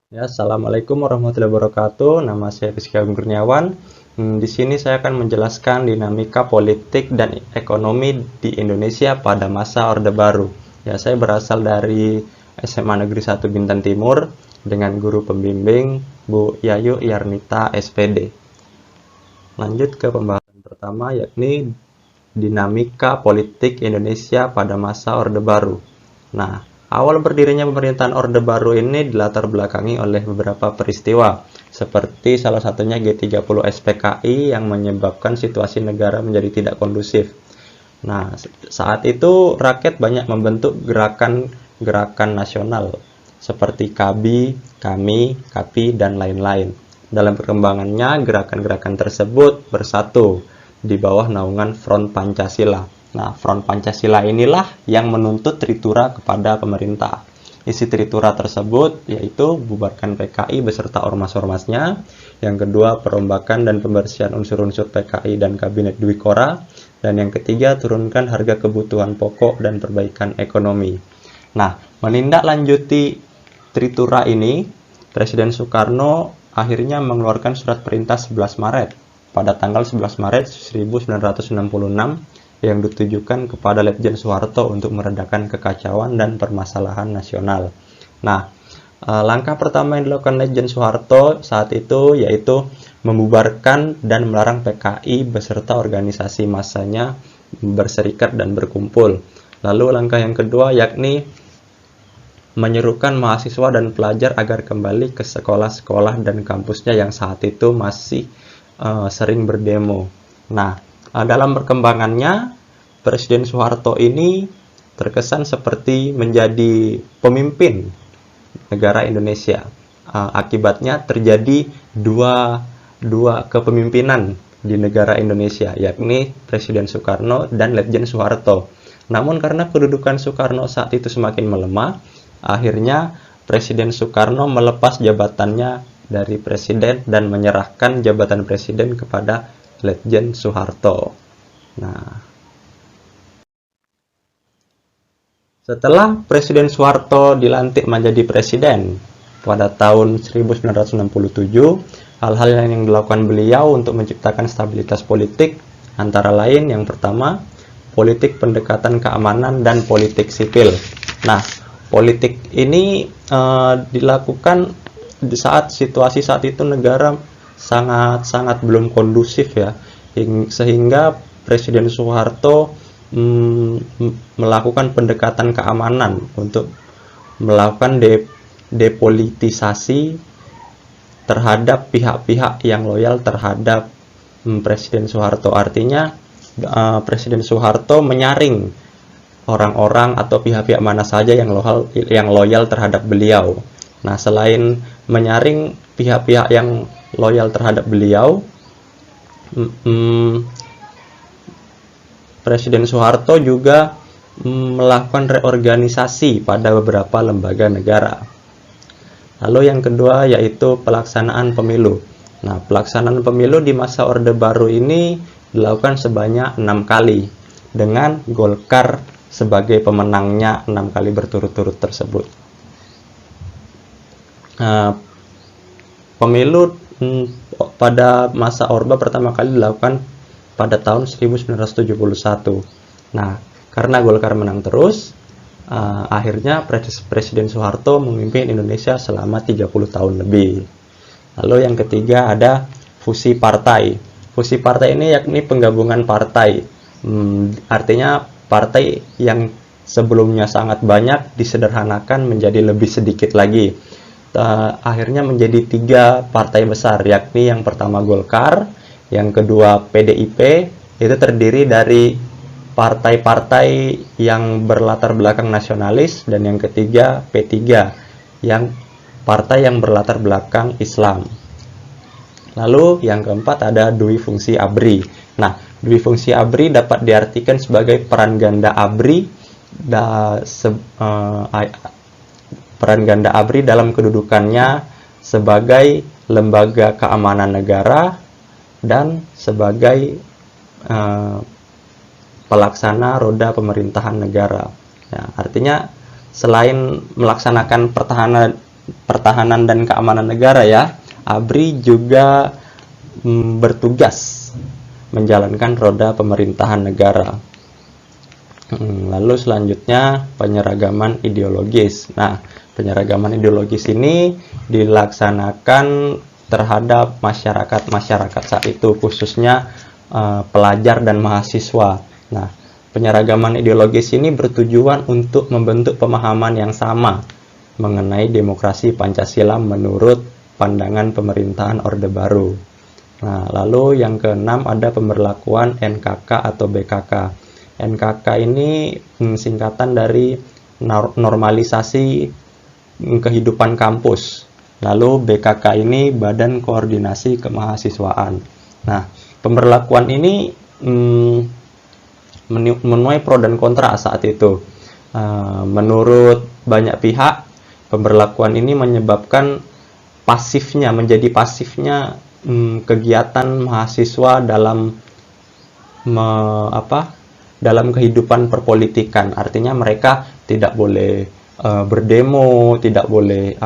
Ya, Assalamualaikum warahmatullahi wabarakatuh. Nama saya Rizky Agung Kurniawan. Di sini saya akan menjelaskan dinamika politik dan ekonomi di Indonesia pada masa Orde Baru. Ya, saya berasal dari SMA Negeri 1 Bintan Timur dengan guru pembimbing Bu Yayu Yarnita SPD. Lanjut ke pembahasan pertama, yakni dinamika politik Indonesia pada masa Orde Baru. Nah, awal berdirinya pemerintahan Orde Baru ini dilatar belakangi oleh beberapa peristiwa, seperti salah satunya G30 SPKI yang menyebabkan situasi negara menjadi tidak kondusif. Nah, saat itu rakyat banyak membentuk gerakan-gerakan nasional seperti KABI, KAMI, KAPI, dan lain-lain. Dalam perkembangannya, gerakan-gerakan tersebut bersatu di bawah naungan Front Pancasila. Nah, Front Pancasila inilah yang menuntut Tritura kepada pemerintah. Isi Tritura tersebut yaitu bubarkan PKI beserta ormas-ormasnya. Yang kedua, perombakan dan pembersihan unsur-unsur PKI dan Kabinet Dwikora. Dan yang ketiga, turunkan harga kebutuhan pokok dan perbaikan ekonomi. Nah, menindaklanjuti Tritura ini, Presiden Soekarno akhirnya mengeluarkan surat perintah 11 Maret pada tanggal 11 Maret 1966 yang ditujukan kepada Letjen Soeharto untuk meredakan kekacauan dan permasalahan nasional. Nah, langkah pertama yang dilakukan Letjen Soeharto saat itu yaitu membubarkan dan melarang PKI beserta organisasi massanya berserikat dan berkumpul. Lalu langkah yang kedua yakni menyerukan mahasiswa dan pelajar agar kembali ke sekolah-sekolah dan kampusnya yang saat itu masih sering berdemo. Nah, dalam perkembangannya, Presiden Soeharto ini terkesan seperti menjadi pemimpin negara Indonesia. Akibatnya terjadi dua kepemimpinan di negara Indonesia, yakni Presiden Soekarno dan Letjen Soeharto. Namun karena kedudukan Soekarno saat itu semakin melemah, akhirnya Presiden Soekarno melepas jabatannya dari presiden dan menyerahkan jabatan presiden kepada Letjen Soeharto. Nah, setelah Presiden Soeharto dilantik menjadi presiden pada tahun 1967, hal-hal yang dilakukan beliau untuk menciptakan stabilitas politik antara lain yang pertama, politik pendekatan keamanan dan politik sipil. Nah, politik ini dilakukan di saat situasi saat itu negara sangat belum kondusif ya, sehingga Presiden Soeharto melakukan pendekatan keamanan untuk melakukan depolitisasi terhadap pihak-pihak yang loyal terhadap Presiden Soeharto. Artinya Presiden Soeharto menyaring orang-orang atau pihak-pihak mana saja yang loyal terhadap beliau. Nah, selain menyaring pihak-pihak yang loyal terhadap beliau, Presiden Soeharto juga melakukan reorganisasi pada beberapa lembaga negara. Lalu yang kedua yaitu pelaksanaan pemilu. Nah, pelaksanaan pemilu di masa Orde Baru ini dilakukan sebanyak 6 kali dengan Golkar sebagai pemenangnya 6 kali berturut-turut tersebut. Pemilu pada masa Orde pertama kali dilakukan pada tahun 1971. Nah, karena Golkar menang terus, akhirnya Presiden Soeharto memimpin Indonesia selama 30 tahun lebih. Lalu yang ketiga ada fusi partai. Fusi partai ini yakni penggabungan partai. Artinya partai yang sebelumnya sangat banyak disederhanakan menjadi lebih sedikit lagi. Akhirnya menjadi 3 partai besar, yakni yang pertama Golkar, yang kedua PDIP, itu terdiri dari partai-partai yang berlatar belakang nasionalis, dan yang ketiga P3, yang partai yang berlatar belakang Islam. Lalu yang keempat ada dui fungsi ABRI. Nah, dui fungsi ABRI dapat diartikan sebagai peran ganda ABRI dalam kedudukannya sebagai lembaga keamanan negara dan sebagai pelaksana roda pemerintahan negara. Ya, artinya selain melaksanakan pertahanan Pertahanan dan Keamanan Negara ya. ABRI juga bertugas menjalankan roda pemerintahan negara. Lalu selanjutnya penyeragaman ideologis. Nah, penyeragaman ideologis ini dilaksanakan terhadap masyarakat saat itu, khususnya pelajar dan mahasiswa. Nah, penyeragaman ideologis ini bertujuan untuk membentuk pemahaman yang sama mengenai demokrasi Pancasila menurut pandangan pemerintahan Orde Baru. Nah, lalu yang keenam ada pemberlakuan NKK atau BKK. NKK ini singkatan dari normalisasi kehidupan kampus. Lalu BKK ini Badan Koordinasi Kemahasiswaan. Nah, pemberlakuan ini menuai pro dan kontra saat itu. Menurut banyak pihak, pemberlakuan ini menyebabkan menjadi pasifnya kegiatan mahasiswa dalam kehidupan perpolitikan. Artinya mereka tidak boleh berdemo, tidak boleh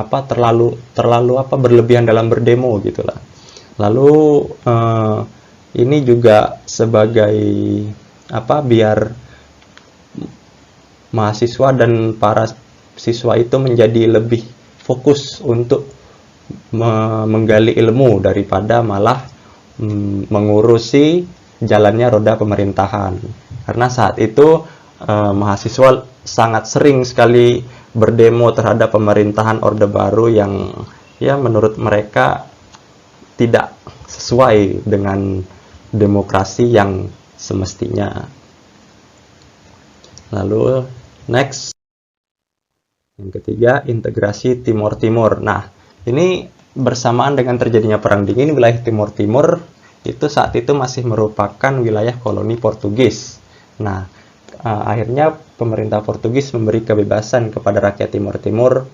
terlalu berlebihan dalam berdemo gitulah. Lalu ini juga sebagai biar mahasiswa dan para siswa itu menjadi lebih fokus untuk menggali ilmu daripada malah mengurusi jalannya roda pemerintahan. Karena saat itu mahasiswa sangat sering sekali berdemo terhadap pemerintahan Orde Baru yang ya menurut mereka tidak sesuai dengan demokrasi yang semestinya. Lalu next, yang ketiga, integrasi Timur Timur. Nah, ini bersamaan dengan terjadinya Perang Dingin, wilayah Timur Timur itu saat itu masih merupakan wilayah koloni Portugis. Nah, akhirnya pemerintah Portugis memberi kebebasan kepada rakyat Timur Timur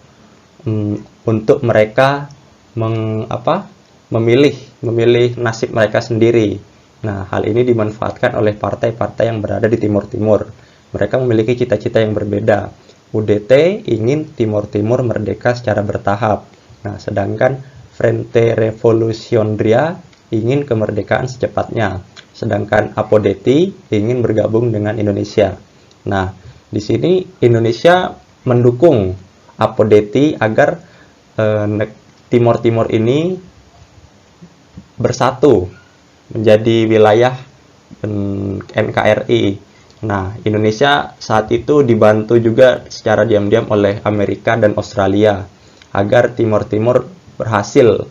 untuk mereka memilih nasib mereka sendiri. Nah, hal ini dimanfaatkan oleh partai-partai yang berada di Timur Timur. Mereka memiliki cita-cita yang berbeda. UDT ingin Timur Timur merdeka secara bertahap. Nah, sedangkan Frente Revolucionaria ingin kemerdekaan secepatnya. Sedangkan Apodeti ingin bergabung dengan Indonesia. Nah, di sini Indonesia mendukung Apodeti agar Timur Timur ini bersatu menjadi wilayah NKRI. Nah, Indonesia saat itu dibantu juga secara diam-diam oleh Amerika dan Australia agar Timur Timur berhasil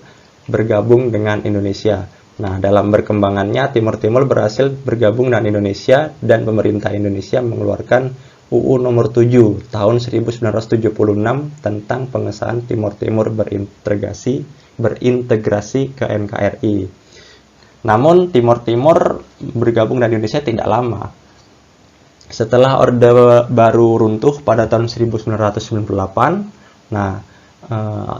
bergabung dengan Indonesia. Nah, dalam berkembangannya Timur Timur berhasil bergabung dengan Indonesia dan pemerintah Indonesia mengeluarkan UU nomor 7 tahun 1976 tentang pengesahan Timur Timur berintegrasi ke NKRI. Namun Timur Timur bergabung dengan Indonesia tidak lama. Setelah Orde Baru runtuh pada tahun 1998, nah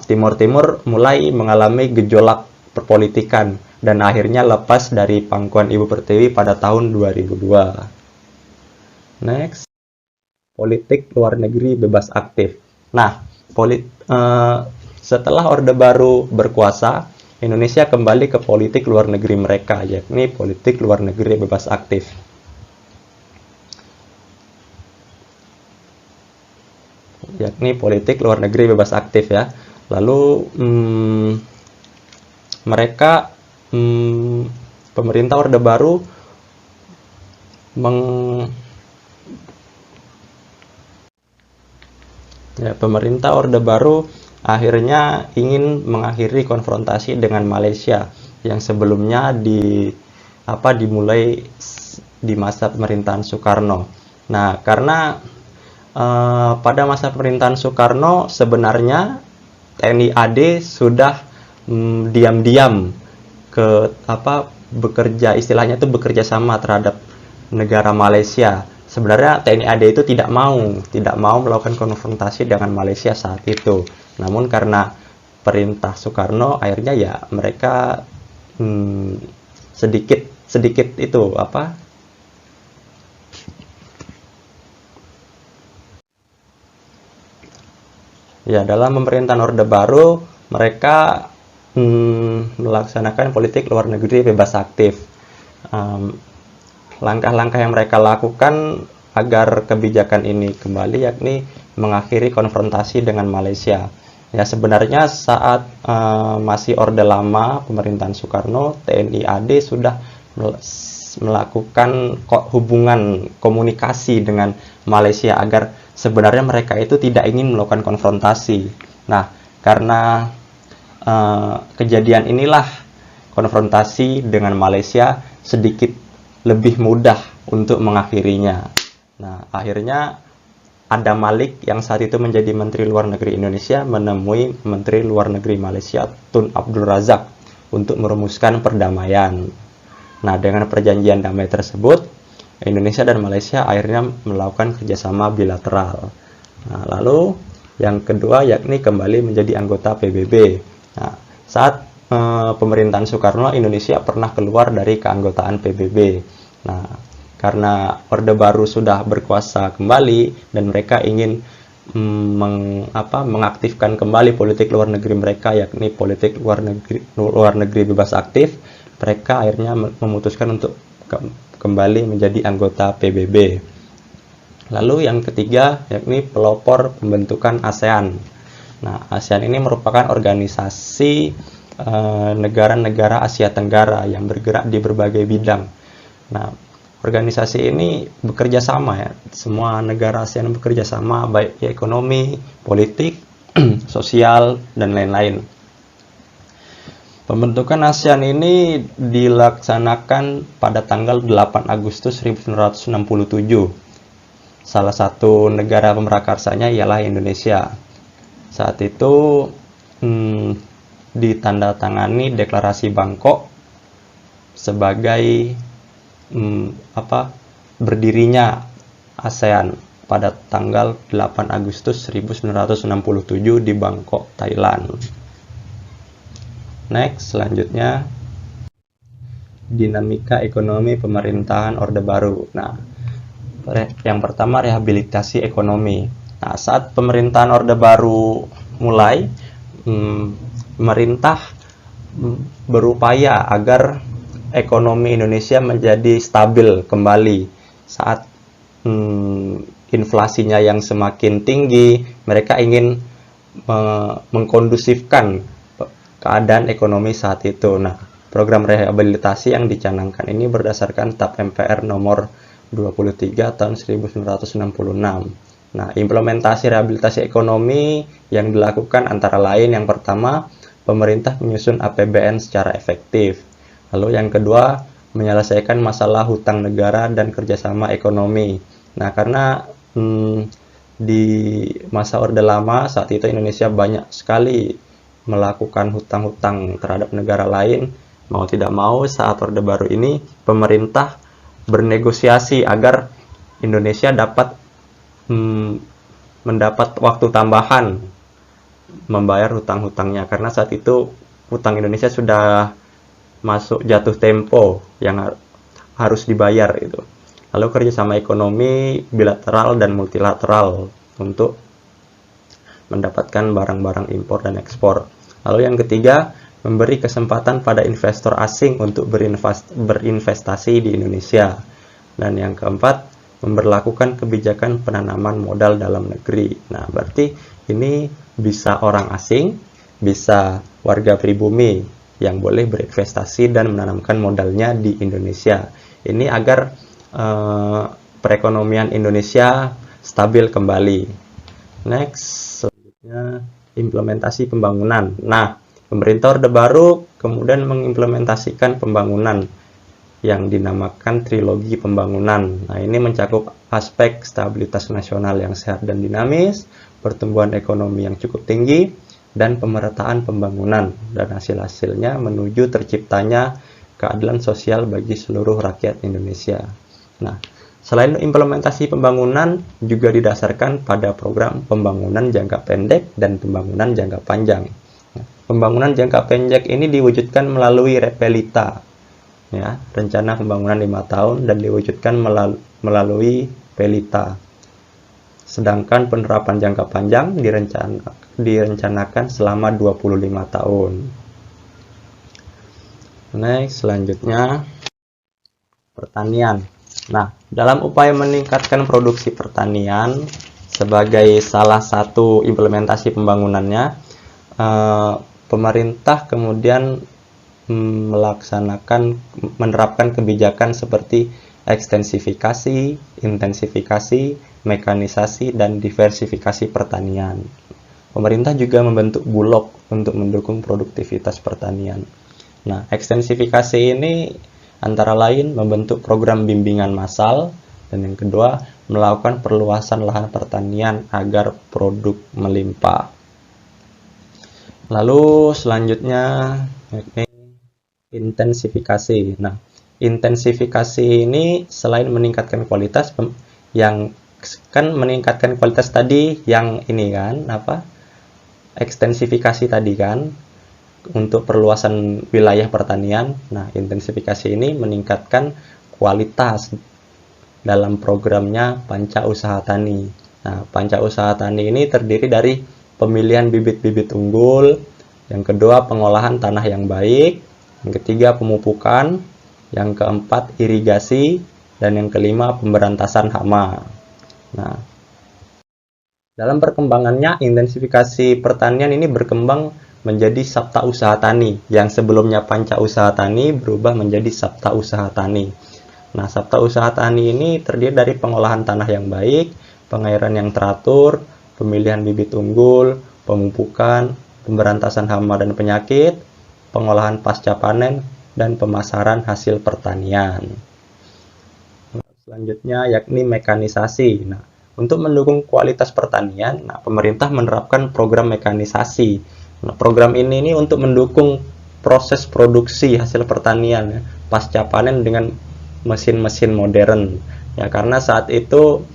Timur Timur mulai mengalami gejolak perpolitikan dan akhirnya lepas dari pangkuan Ibu Pertiwi pada tahun 2002. Next, politik luar negeri bebas aktif. Nah, setelah Orde Baru berkuasa, Indonesia kembali ke politik luar negeri mereka, yakni politik luar negeri bebas aktif. Ya. Lalu mereka pemerintah Orde Baru akhirnya ingin mengakhiri konfrontasi dengan Malaysia yang sebelumnya dimulai di masa pemerintahan Soekarno. Nah, karena pada masa pemerintahan Soekarno sebenarnya TNI AD sudah diam-diam bekerja sama terhadap negara Malaysia. Sebenarnya TNI AD itu tidak mau melakukan konfrontasi dengan Malaysia saat itu. Namun karena perintah Soekarno, akhirnya ya mereka sedikit itu Ya, dalam pemerintahan Orde Baru, mereka melaksanakan politik luar negeri bebas aktif. Langkah-langkah yang mereka lakukan agar kebijakan ini kembali yakni mengakhiri konfrontasi dengan Malaysia. Ya, sebenarnya saat masih Orde Lama, pemerintahan Soekarno, TNI AD sudah melakukan hubungan komunikasi dengan Malaysia agar sebenarnya mereka itu tidak ingin melakukan konfrontasi. Nah, karena kejadian inilah konfrontasi dengan Malaysia sedikit lebih mudah untuk mengakhirinya. Nah, akhirnya Adam Malik yang saat itu menjadi Menteri Luar Negeri Indonesia menemui Menteri Luar Negeri Malaysia Tun Abdul Razak untuk merumuskan perdamaian. Nah, dengan perjanjian damai tersebut, Indonesia dan Malaysia akhirnya melakukan kerjasama bilateral. Nah, lalu yang kedua yakni kembali menjadi anggota PBB. Nah, saat pemerintahan Soekarno, Indonesia pernah keluar dari keanggotaan PBB. Nah, karena Orde Baru sudah berkuasa kembali dan mereka ingin mengaktifkan kembali politik luar negeri mereka, yakni politik luar negeri bebas aktif, mereka akhirnya memutuskan untuk kembali menjadi anggota PBB. Lalu yang ketiga yakni pelopor pembentukan ASEAN. Nah, ASEAN ini merupakan organisasi negara-negara Asia Tenggara yang bergerak di berbagai bidang. Nah, organisasi ini bekerja sama ya, semua negara ASEAN bekerja sama baik di ekonomi, politik, sosial, dan lain-lain. Pembentukan ASEAN ini dilaksanakan pada tanggal 8 Agustus 1967. Salah satu negara pemrakarsanya ialah Indonesia. Saat itu ditandatangani Deklarasi Bangkok sebagai berdirinya ASEAN pada tanggal 8 Agustus 1967 di Bangkok, Thailand. Next, selanjutnya dinamika ekonomi pemerintahan Orde Baru. Nah, yang pertama rehabilitasi ekonomi. Nah, saat pemerintahan Orde Baru mulai, pemerintah berupaya agar ekonomi Indonesia menjadi stabil kembali. Saat inflasinya yang semakin tinggi, mereka ingin mengkondusifkan keadaan ekonomi saat itu. Nah, program rehabilitasi yang dicanangkan ini berdasarkan TAP MPR nomor 23 tahun 1966. Nah, implementasi rehabilitasi ekonomi yang dilakukan antara lain yang pertama, pemerintah menyusun APBN secara efektif. Lalu yang kedua, menyelesaikan masalah hutang negara dan kerjasama ekonomi. Nah, karena di masa Orde Lama saat itu Indonesia banyak sekali melakukan hutang-hutang terhadap negara lain, mau tidak mau saat Orde Baru ini pemerintah bernegosiasi agar Indonesia dapat mendapat waktu tambahan membayar hutang-hutangnya, karena saat itu hutang Indonesia sudah masuk jatuh tempo yang harus dibayar itu. Lalu kerjasama ekonomi bilateral dan multilateral untuk mendapatkan barang-barang impor dan ekspor. Lalu yang ketiga, memberi kesempatan pada investor asing untuk berinvestasi di Indonesia. Dan yang keempat, memberlakukan kebijakan penanaman modal dalam negeri. Nah, berarti ini bisa orang asing, bisa warga pribumi yang boleh berinvestasi dan menanamkan modalnya di Indonesia. Ini agar perekonomian Indonesia stabil kembali. Next, selanjutnya implementasi pembangunan. Nah, pemerintah Orde Baru kemudian mengimplementasikan pembangunan yang dinamakan trilogi pembangunan. Nah, ini mencakup aspek stabilitas nasional yang sehat dan dinamis, pertumbuhan ekonomi yang cukup tinggi, dan pemerataan pembangunan. Dan hasil-hasilnya menuju terciptanya keadilan sosial bagi seluruh rakyat Indonesia. Nah, selain implementasi pembangunan juga didasarkan pada program pembangunan jangka pendek dan pembangunan jangka panjang. Nah, pembangunan jangka pendek ini diwujudkan melalui Repelita, ya, rencana pembangunan 5 tahun, dan diwujudkan melalui Pelita. sedangkan penerapan jangka panjang direncanakan selama 25 tahun. Next, selanjutnya pertanian. Nah, dalam upaya meningkatkan produksi pertanian sebagai salah satu implementasi pembangunannya, pemerintah kemudian menerapkan kebijakan seperti ekstensifikasi, intensifikasi, mekanisasi, dan diversifikasi pertanian. Pemerintah juga membentuk bulog untuk mendukung produktivitas pertanian. Nah, ekstensifikasi ini antara lain membentuk program bimbingan massal, dan yang kedua melakukan perluasan lahan pertanian agar produk melimpah. Lalu selanjutnya intensifikasi. Nah, intensifikasi ini selain meningkatkan kualitas, yang kan meningkatkan kualitas tadi yang ini kan ekstensifikasi tadi kan untuk perluasan wilayah pertanian. Nah, intensifikasi ini meningkatkan kualitas dalam programnya Panca Usaha Tani. Nah, Panca Usaha Tani ini terdiri dari pemilihan bibit-bibit unggul, yang kedua pengolahan tanah yang baik, yang ketiga pemupukan, yang keempat irigasi, dan yang kelima pemberantasan hama. Nah, dalam perkembangannya intensifikasi pertanian ini berkembang menjadi Sabta Usaha Tani, yang sebelumnya Panca Usaha Tani berubah menjadi Sabta Usaha Tani. Nah, Sabta Usaha Tani ini terdiri dari pengolahan tanah yang baik, pengairan yang teratur, pemilihan bibit unggul, pemupukan, pemberantasan hama dan penyakit, pengolahan pasca panen, dan pemasaran hasil pertanian. Selanjutnya yakni mekanisasi. Nah, untuk mendukung kualitas pertanian, pemerintah menerapkan program mekanisasi. Nah, program ini untuk mendukung proses produksi hasil pertanian pasca panen dengan mesin-mesin modern. Ya, karena saat itu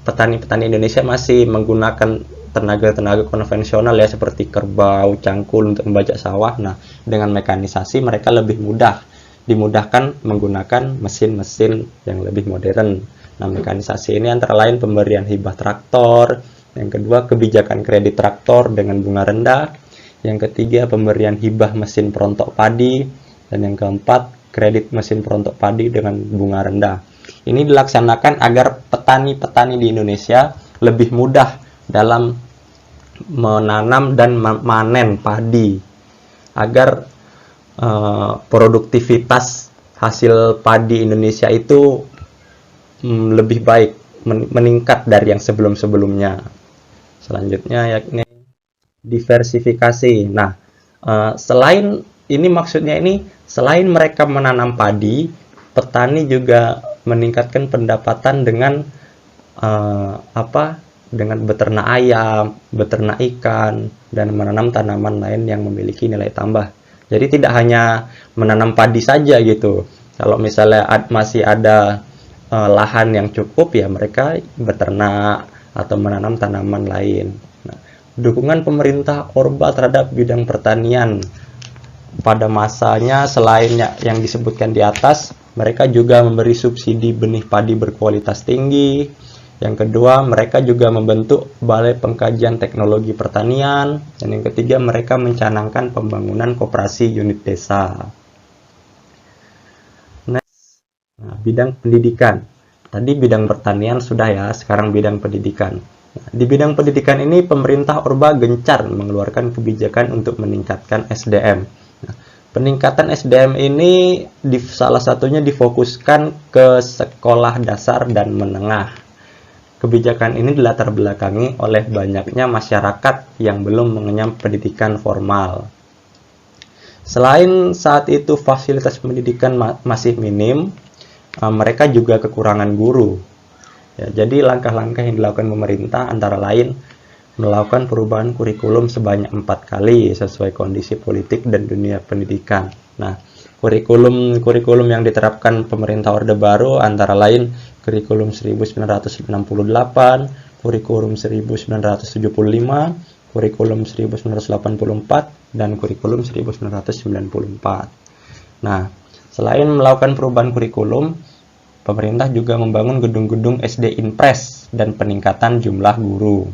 petani-petani Indonesia masih menggunakan tenaga-tenaga konvensional ya, seperti kerbau, cangkul untuk membajak sawah. Nah, dengan mekanisasi mereka lebih dimudahkan menggunakan mesin-mesin yang lebih modern. Nah, mekanisasi ini antara lain pemberian hibah traktor, yang kedua kebijakan kredit traktor dengan bunga rendah, yang ketiga pemberian hibah mesin perontok padi, dan yang keempat kredit mesin perontok padi dengan bunga rendah. Ini dilaksanakan agar petani-petani di Indonesia lebih mudah dalam menanam dan memanen padi, agar produktivitas hasil padi Indonesia itu lebih baik, meningkat dari yang sebelum-sebelumnya. Selanjutnya yakni diversifikasi. Nah, selain ini maksudnya ini selain mereka menanam padi, petani juga meningkatkan pendapatan dengan dengan beternak ayam, beternak ikan, dan menanam tanaman lain yang memiliki nilai tambah. Jadi tidak hanya menanam padi saja gitu. Kalau misalnya masih ada lahan yang cukup, ya mereka beternak atau menanam tanaman lain. Nah, dukungan pemerintah Orba terhadap bidang pertanian pada masanya selain yang disebutkan di atas, mereka juga memberi subsidi benih padi berkualitas tinggi. Yang kedua, mereka juga membentuk Balai Pengkajian Teknologi Pertanian. Dan yang ketiga, mereka mencanangkan pembangunan koperasi unit desa. Next, bidang pendidikan. Tadi bidang pertanian sudah ya, sekarang bidang pendidikan. Nah, di bidang pendidikan ini, pemerintah Orba gencar mengeluarkan kebijakan untuk meningkatkan SDM. Nah, peningkatan SDM ini salah satunya difokuskan ke sekolah dasar dan menengah. Kebijakan ini dilatar belakangi oleh banyaknya masyarakat yang belum mengenyam pendidikan formal. Selain saat itu fasilitas pendidikan masih minim, mereka juga kekurangan guru. Ya, jadi langkah-langkah yang dilakukan pemerintah antara lain melakukan perubahan kurikulum sebanyak 4 kali sesuai kondisi politik dan dunia pendidikan. Nah, kurikulum yang diterapkan pemerintah Orde Baru antara lain kurikulum 1968, kurikulum 1975, kurikulum 1984, dan kurikulum 1994. Nah, selain melakukan perubahan kurikulum, pemerintah juga membangun gedung-gedung SD Inpres dan peningkatan jumlah guru.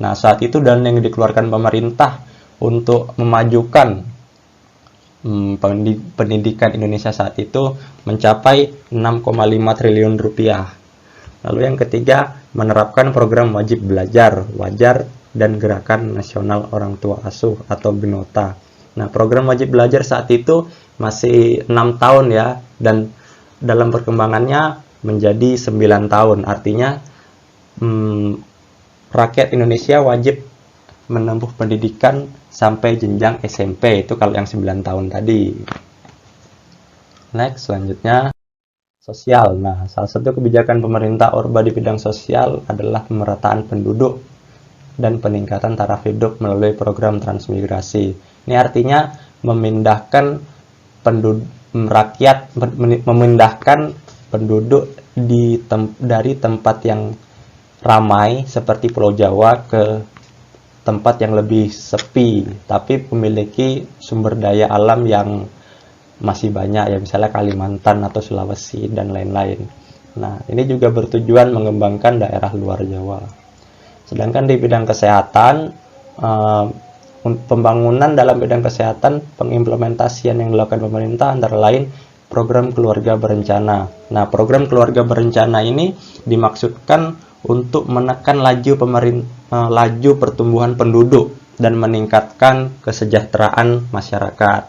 Nah, saat itu dana yang dikeluarkan pemerintah untuk memajukan pendidikan Indonesia saat itu mencapai 6,5 triliun rupiah. Lalu yang ketiga, menerapkan program wajib belajar, wajar, dan gerakan nasional orang tua asuh atau BNOTA. Nah, program wajib belajar saat itu masih 6 tahun ya, dan dalam perkembangannya menjadi 9 tahun. Artinya rakyat Indonesia wajib menempuh pendidikan sampai jenjang SMP, itu kalau yang 9 tahun tadi. Next, selanjutnya sosial. Nah, salah satu kebijakan pemerintah Orba di bidang sosial adalah pemerataan penduduk dan peningkatan taraf hidup melalui program transmigrasi. Ini artinya memindahkan memindahkan penduduk dari tempat yang ramai seperti Pulau Jawa ke tempat yang lebih sepi, tapi memiliki sumber daya alam yang masih banyak, ya misalnya Kalimantan atau Sulawesi dan lain-lain. Nah, ini juga bertujuan mengembangkan daerah luar Jawa. Sedangkan di bidang kesehatan, pembangunan dalam bidang kesehatan, pengimplementasian yang dilakukan pemerintah antara lain program keluarga berencana. Nah, program keluarga berencana ini dimaksudkan untuk menekan laju pertumbuhan penduduk dan meningkatkan kesejahteraan masyarakat.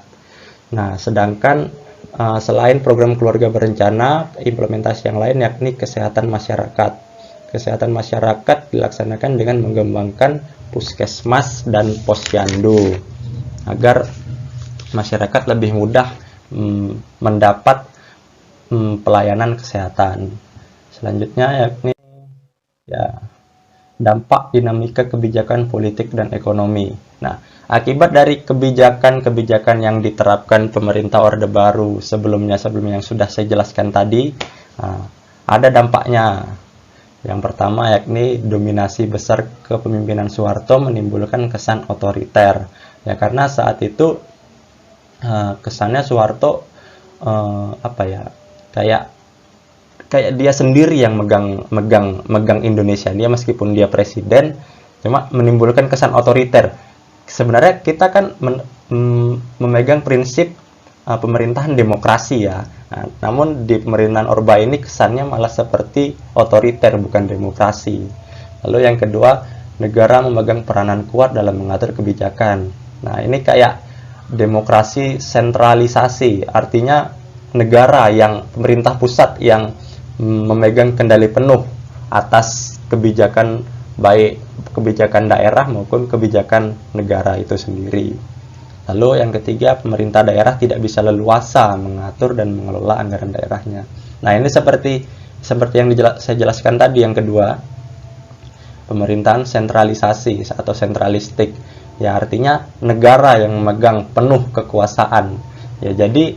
Nah, sedangkan selain program keluarga berencana, implementasi yang lain yakni kesehatan masyarakat. Kesehatan masyarakat dilaksanakan dengan mengembangkan puskesmas dan posyandu agar masyarakat lebih mudah mendapat pelayanan kesehatan. Selanjutnya yakni dampak dinamika kebijakan politik dan ekonomi. Nah, akibat dari kebijakan-kebijakan yang diterapkan pemerintah Orde Baru sebelumnya yang sudah saya jelaskan tadi, ada dampaknya. Yang pertama yakni dominasi besar kepemimpinan Soeharto menimbulkan kesan otoriter. Ya, karena saat itu kesannya Soeharto kayak dia sendiri yang megang Indonesia. Dia meskipun dia presiden, cuma menimbulkan kesan otoriter. Sebenarnya kita kan memegang prinsip pemerintahan demokrasi ya. Nah, namun di pemerintahan Orba ini kesannya malah seperti otoriter, bukan demokrasi. Lalu yang kedua, negara memegang peranan kuat dalam mengatur kebijakan. Nah, ini kayak demokrasi sentralisasi, artinya negara yang pemerintah pusat yang memegang kendali penuh atas kebijakan, baik kebijakan daerah maupun kebijakan negara itu sendiri. Lalu yang ketiga, pemerintah daerah tidak bisa leluasa mengatur dan mengelola anggaran daerahnya. Nah, ini seperti yang saya jelaskan tadi. Yang kedua, pemerintahan sentralisasi atau sentralistik. Ya, artinya negara yang memegang penuh kekuasaan. Ya, jadi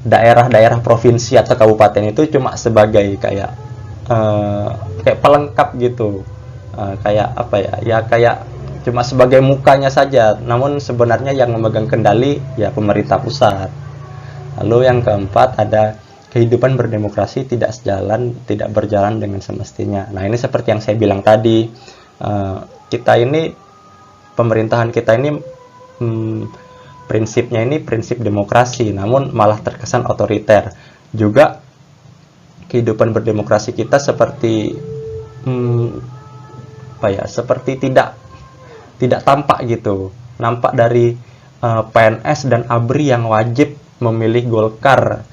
daerah-daerah provinsi atau kabupaten itu cuma sebagai kayak pelengkap gitu, kayak cuma sebagai mukanya saja, namun sebenarnya yang memegang kendali ya pemerintah pusat. Lalu yang keempat, ada kehidupan berdemokrasi tidak berjalan dengan semestinya. Nah, ini seperti yang saya bilang tadi, pemerintahan kita ini prinsipnya ini prinsip demokrasi, namun malah terkesan otoriter. Juga kehidupan berdemokrasi kita seperti tidak tampak gitu. Nampak dari PNS dan ABRI yang wajib memilih Golkar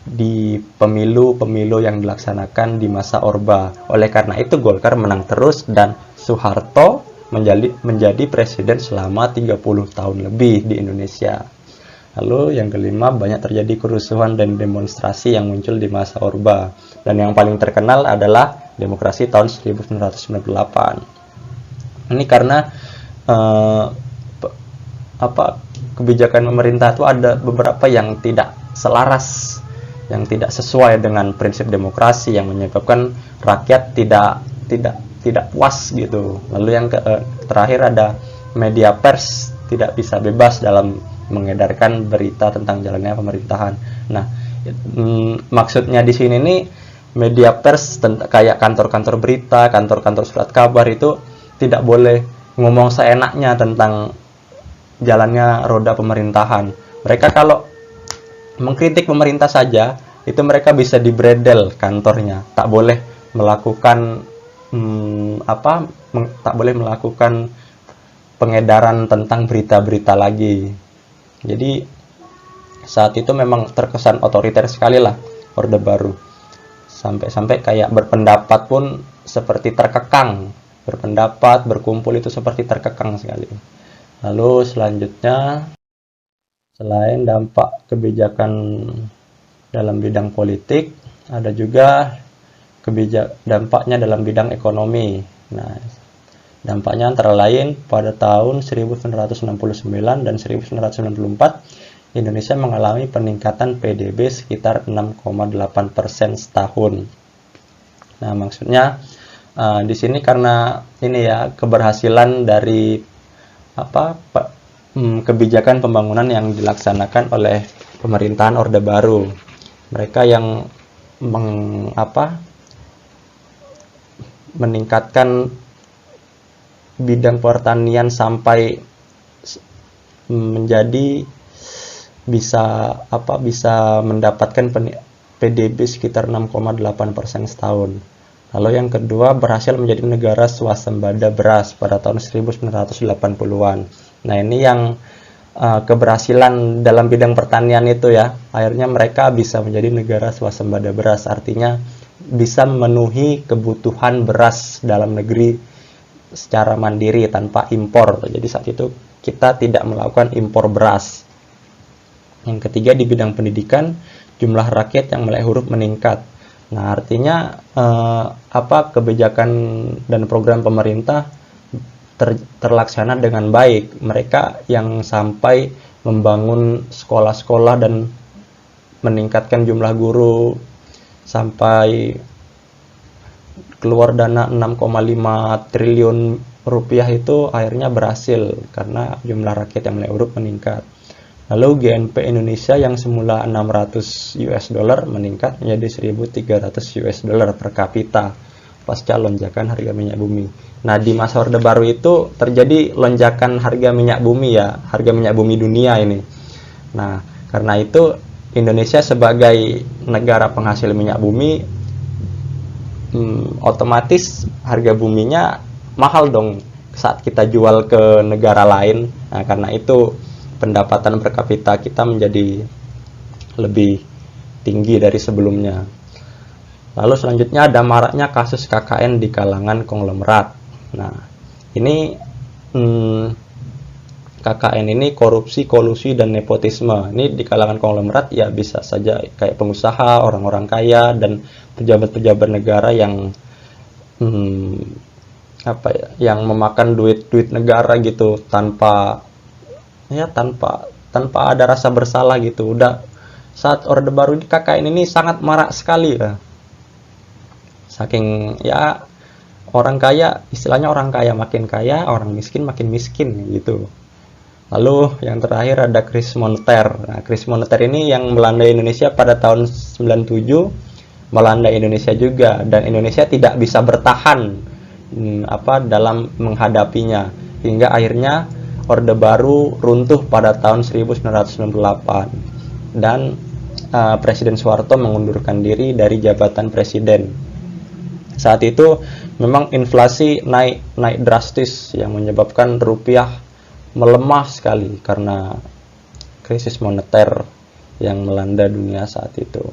di pemilu-pemilu yang dilaksanakan di masa Orba. Oleh karena itu Golkar menang terus dan Soeharto menjadi presiden selama 30 tahun lebih di Indonesia. Lalu yang kelima, banyak terjadi kerusuhan dan demonstrasi yang muncul di masa Orba. Dan yang paling terkenal adalah demokrasi tahun 1998. Ini karena kebijakan pemerintah itu ada beberapa yang tidak selaras, yang tidak sesuai dengan prinsip demokrasi, yang menyebabkan rakyat tidak puas gitu. Lalu yang terakhir, ada media pers tidak bisa bebas dalam mengedarkan berita tentang jalannya pemerintahan. Nah, Maksudnya di sini nih media pers kayak kantor-kantor berita, kantor-kantor surat kabar itu tidak boleh ngomong seenaknya tentang jalannya roda pemerintahan. Mereka kalau mengkritik pemerintah saja itu mereka bisa dibredel kantornya, tak boleh melakukan tak boleh melakukan pengedaran tentang berita-berita lagi. Jadi saat itu memang terkesan otoriter sekali lah Orde Baru. Sampai-sampai kayak berpendapat pun seperti terkekang. Berpendapat, berkumpul itu seperti terkekang sekali. Lalu selanjutnya, selain dampak kebijakan dalam bidang politik, ada juga dampaknya dalam bidang ekonomi. Nah, dampaknya antara lain pada tahun 1969 dan 1994, Indonesia mengalami peningkatan PDB sekitar 6,8% setahun. Nah, maksudnya di sini karena ini ya keberhasilan dari kebijakan pembangunan yang dilaksanakan oleh pemerintahan Orde Baru. Mereka yang meningkatkan bidang pertanian sampai menjadi bisa mendapatkan PDB sekitar 6,8% setahun. Lalu yang kedua, berhasil menjadi negara swasembada beras pada tahun 1980-an. Nah, ini yang keberhasilan dalam bidang pertanian itu ya. Akhirnya mereka bisa menjadi negara swasembada beras, artinya bisa memenuhi kebutuhan beras dalam negeri secara mandiri tanpa impor. Jadi saat itu kita tidak melakukan impor beras. Yang ketiga, di bidang pendidikan, jumlah rakyat yang melek huruf meningkat. Nah, artinya kebijakan dan program pemerintah terlaksana dengan baik. Mereka yang sampai membangun sekolah-sekolah dan meningkatkan jumlah guru sampai keluar dana 6,5 triliun rupiah itu akhirnya berhasil karena jumlah rakyat yang melek huruf meningkat. Lalu GNP Indonesia yang semula 600 US dollar meningkat menjadi 1.300 US dollar per kapita pasca lonjakan harga minyak bumi. Nah, di masa Orde Baru itu terjadi lonjakan harga minyak bumi ya, harga minyak bumi dunia ini. Nah, karena itu Indonesia sebagai negara penghasil minyak bumi otomatis harga buminya mahal dong saat kita jual ke negara lain. Nah, karena itu pendapatan per kapita kita menjadi lebih tinggi dari sebelumnya. Lalu selanjutnya ada maraknya kasus KKN di kalangan konglomerat. Nah, ini KKN ini korupsi, kolusi, dan nepotisme. Ini di kalangan konglomerat ya bisa saja kayak pengusaha, orang-orang kaya, dan pejabat-pejabat negara yang yang memakan duit negara gitu tanpa ada rasa bersalah gitu. Udah saat Orde Baru ini KKN ini sangat marak sekali ya. Saking ya orang kaya, istilahnya orang kaya makin kaya, orang miskin makin miskin gitu. Lalu yang terakhir ada krisis moneter. Nah, krisis moneter ini yang melanda Indonesia pada tahun 97, melanda Indonesia juga, dan Indonesia tidak bisa bertahan dalam menghadapinya hingga akhirnya Orde Baru runtuh pada tahun 1998 dan Presiden Soeharto mengundurkan diri dari jabatan presiden. Saat itu memang inflasi naik drastis yang menyebabkan rupiah melemah sekali karena krisis moneter yang melanda dunia saat itu.